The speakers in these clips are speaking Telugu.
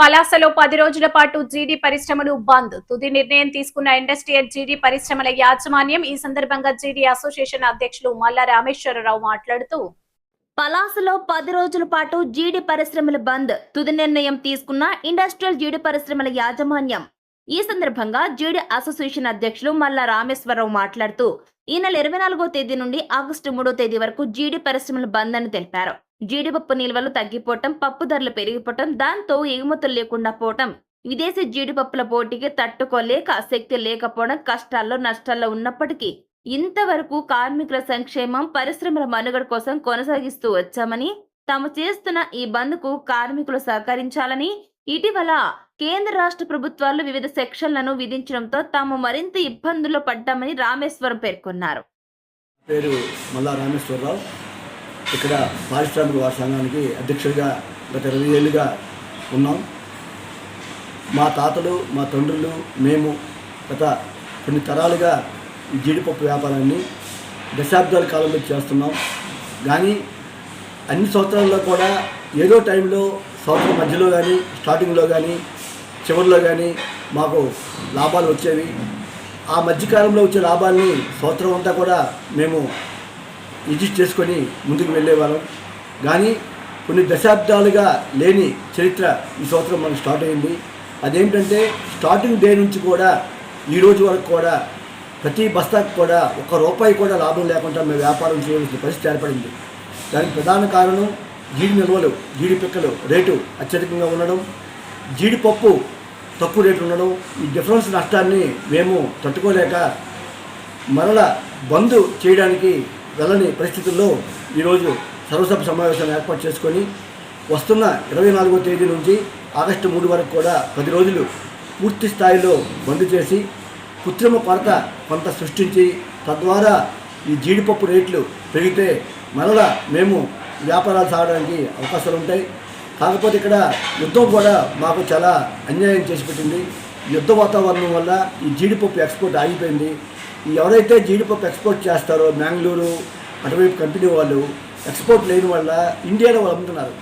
పలాసలో 10 రోజుల పాటు జీడీ పరిశ్రమలు బంద్. తుది నిర్ణయం తీసుకున్న ఇండస్ట్రియల్ జీడీ పరిశ్రమల యాజమాన్యం. ఈ సందర్భంగా జీడీ అసోసియేషన్ అధ్యక్షులు మల్లా రామేశ్వరరావు మాట్లాడుతూ, పలాసలో 10 రోజుల పాటు జీడీ పరిశ్రమల బంద్. తుది నిర్ణయం తీసుకున్న ఇండస్ట్రియల్ జీడీ పరిశ్రమల యాజమాన్యం. ఈ సందర్భంగా జీడీ అసోసియేషన్ అధ్యక్షులు మల్లా రామేశ్వరరావు మాట్లాడుతూ, ఈ నెల 24వ తేదీ నుండి ఆగస్టు 3వ తేదీ వరకు జీడీ పరిశ్రమల బంద్ అని తెలిపారు. జీడిపప్పు నిల్వలు తగ్గిపోవటం, పప్పు ధరలు పెరిగిపోవటం, దాంతో ఎగుమతులు లేకుండా పోవటం, విదేశీ జీడిపప్పుల పోటీకి తట్టుకోలేక శక్తి లేకపోవడం, కష్టాల్లో నష్టాల్లో ఉన్నప్పటికీ ఇంతవరకు కార్మికుల సంక్షేమం, పరిశ్రమల మనుగడ కోసం కొనసాగిస్తూ వచ్చామని, తాము చేస్తున్న ఈ బంద్కు కార్మికులు సహకరించాలని, ఇటీవల కేంద్ర రాష్ట్ర ప్రభుత్వాలు వివిధ సెక్షన్లను విధించడంతో తాము మరింత ఇబ్బందుల్లో పడ్డామని రామేశ్వరం పేర్కొన్నారు. పేరు మల్లా రామేశ్వరరావు. ఇక్కడ పారిశ్రామిక వారి సంఘానికి అధ్యక్షుడిగా గత 20 ఏళ్ళుగా ఉన్నాం. మా తాతలు, మా తండ్రులు, మేము గత కొన్ని తరాలుగా ఈ జీడిపప్పు వ్యాపారాన్ని దశాబ్దాల కాలంలో చేస్తున్నాం. కానీ అన్ని సంవత్సరాల్లో కూడా ఏదో టైంలో సంవత్సరం మధ్యలో కానీ, స్టార్టింగ్లో కానీ, చివరిలో కానీ మాకు లాభాలు వచ్చేవి. ఆ మధ్యకాలంలో వచ్చే లాభాల్ని సంవత్సరం అంతా కూడా మేము అడ్జస్ట్ చేసుకొని ముందుకు వెళ్ళేవాళ్ళం. కానీ కొన్ని దశాబ్దాలుగా లేని చరిత్ర ఈ సంవత్సరం మనకు స్టార్ట్ అయింది. అదేంటంటే స్టార్టింగ్ డే నుంచి కూడా ఈరోజు వరకు కూడా ప్రతి బస్తాకు కూడా ₹1 కూడా లాభం లేకుండా మేము వ్యాపారం చేయవలసిన పరిస్థితి ఏర్పడింది. దానికి ప్రధాన కారణం జీడి నిల్వలు, జీడి పిక్కలు రేటు అత్యధికంగా ఉండడం, జీడిపప్పు తక్కువ రేటు ఉండడం. ఈ డిఫరెన్స్ నష్టాన్ని మేము తట్టుకోలేక మరలా బంద్ చేయడానికి వెళ్ళని పరిస్థితుల్లో ఈరోజు సర్వసభ సమావేశాన్ని ఏర్పాటు చేసుకొని వస్తున్న 24వ తేదీ నుంచి ఆగస్టు 3 వరకు కూడా 10 రోజులు పూర్తి స్థాయిలో బంద్ చేసి కృత్రిమ కొరత కొంత సృష్టించి, తద్వారా ఈ జీడిపప్పు రేట్లు పెరిగితే మరలా మేము వ్యాపారాలు సాగడానికి అవకాశాలు ఉంటాయి. కాకపోతే ఇక్కడ యుద్ధం కూడా మాకు చాలా అన్యాయం చేసి పెట్టింది. యుద్ధ వాతావరణం వల్ల ఈ జీడిపప్పు ఎక్స్పోర్ట్ ఆగిపోయింది. ఎవరైతే జీడిపప్పు ఎక్స్పోర్ట్ చేస్తారో బెంగళూరు అటువైపు కంపెనీ వాళ్ళు ఎక్స్పోర్ట్ లేని వల్ల ఇండియాలో వాళ్ళు అమ్ముతున్నారు.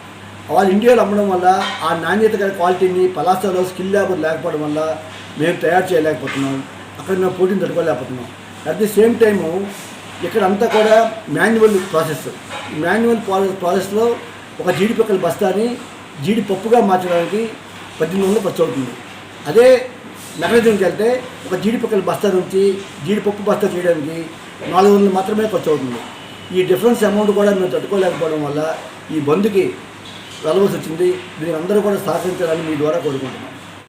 వాళ్ళు ఇండియాలో అమ్మడం వల్ల ఆ నాణ్యత గల క్వాలిటీని పలాసలో స్కిల్ లేబర్ లేకపోవడం వల్ల మేము తయారు చేయలేకపోతున్నాం. అక్కడ మేము పోటీని తట్టుకోలేకపోతున్నాం. అట్ ది సేమ్ టైము ఇక్కడ అంతా కూడా మాన్యువల్ ప్రాసెస్. ఈ మాన్యువల్ ప్రాసెస్లో ఒక జీడిపప్పుల బస్తాని జీడిపప్పుగా మార్చడానికి 1800 ఖర్చు అవుతుంది. అదే మెకానిజంకి వెళ్తే ఒక జీడిపప్పుల బస్తా నుంచి జీడిపప్పు బస్తా చేయడానికి 400 మాత్రమే ఖర్చు అవుతుంది. ఈ డిఫరెన్స్ అమౌంట్ కూడా మేము తట్టుకోలేకపోవడం వల్ల ఈ బంద్కి వెళ్ళవలసి వచ్చింది. దీని అందరూ కూడా సహకరించాలని మీ ద్వారా కోరుకుంటున్నాం.